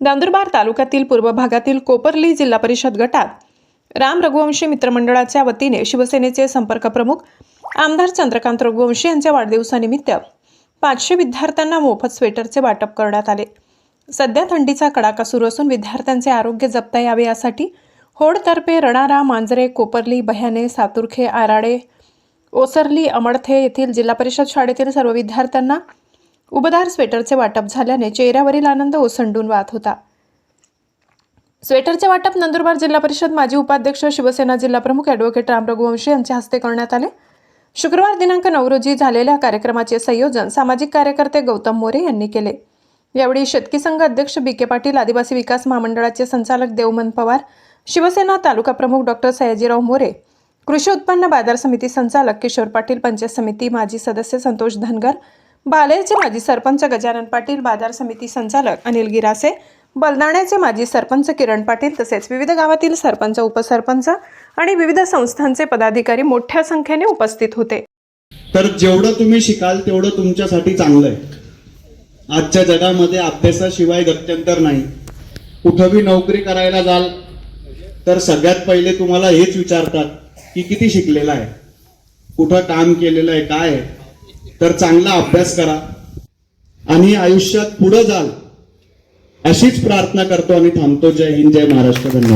नंदुरबार तालुक्यातील पूर्व भागातील कोपर्ली जिल्हा परिषद गटात राम रघुवंशी मित्रमंडळाच्या वतीने शिवसेनेचे संपर्क प्रमुख आमदार चंद्रकांत रघुवंशी यांच्या वाढदिवसानिमित्त 500 विद्यार्थ्यांना मोफत स्वेटरचे वाटप करण्यात आले। सध्या थंडीचा कडाका सुरू असून विद्यार्थ्यांचे आरोग्य जपता यावे यासाठी होडतर्फे रणारा, मांजरे, कोपर्ली, बह्याणे, सातुर्खे, आराडे, ओसरली, अमडथे येथील जिल्हा परिषद शाळेतील सर्व विद्यार्थ्यांना उबदार स्वेटरचे वाटप झाल्याने चेहऱ्यावरील आनंद ओसंडून वाहत होता। स्वेटरचे वाटप नंदुरबार जिल्हा परिषद माजी उपाध्यक्ष शिवसेना जिल्हा प्रमुख ॲडव्होकेट राम रघुवंशी यांच्या हस्ते करण्यात आले। शुक्रवार दिनांक 9 रोजी झालेल्या कार्यक्रमाचे संयोजन सामाजिक कार्यकर्ते गौतम मोरे यांनी केले। यावेळी शेतकी संघ अध्यक्ष बी.के. पाटील, आदिवासी विकास महामंडळाचे संचालक देवमन पवार, शिवसेना तालुका प्रमुख डॉक्टर सयाजीराव मोरे, कृषी उत्पन्न बाजार समिती संचालक किशोर पाटील, पंचायत समिती माजी सदस्य संतोष धनगर, बालेरचे माजी सरपंच गजानन पाटील, बाजार समिती संचालक अनिल गिरासे, बलदाण्याचे माजी सरपंच किरण पाटील तसेच विविध गावातील सरपंच, उपसरपंच आणि विविध संस्थांचे पदाधिकारी मोठ्या संख्येने उपस्थित होते। तर जेवढं तुम्ही शिकाल तेवढं तुमच्यासाठी चांगलं आहे। आजच्या जगामध्ये अभ्यासाशिवाय गत्यंतर नाही। कुठेही नोकरी करायला जाल तर सगळ्यात पहिले तुम्हाला हेच विचारतात की किती शिकलेला आहे, कुठं काम केलेलं आहे, काय आहे। तर चांगला अभ्यास करा आणि आयुष्यात पुढे जाल अशीच प्रार्थना करतो आणि थांबतो। जय हिंद, जय महाराष्ट्र, धन्यवाद।